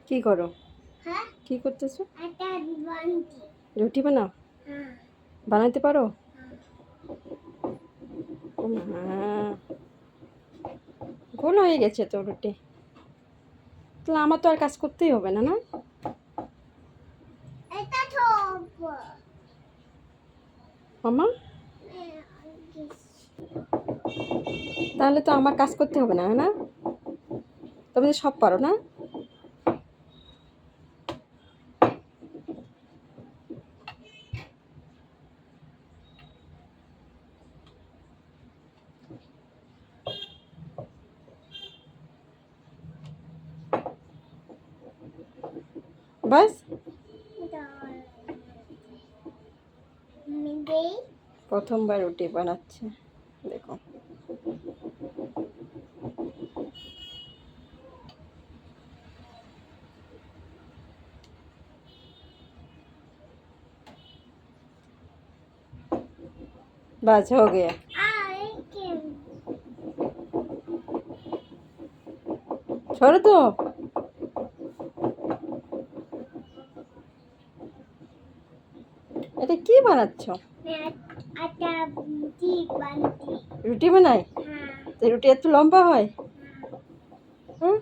কি করো? হ্যাঁ, কি করতেছো? একটা বান্টি। রুটি বানাও? হ্যাঁ, বানাইতে পারো? হ্যাঁ। ও মা, গোল হয়ে গেছে তো রুটি। তাহলে আমার তো আর কাজ করতেই হবে না, না? এটা ছোপ। মামা, তাহলে তো আমার কাজ করতে হবে না, না? তুমি তো সব পারো, না? বাস প্রথমবার রুটি বানাচ্ছে, দেখো। बस हो गया। छोड़ दो। এটা কি বানাচ্ছ? আটা রুটি বানাই। রুটি বানাই? হ্যাঁ, তো রুটি এত লম্বা হয়? হুম।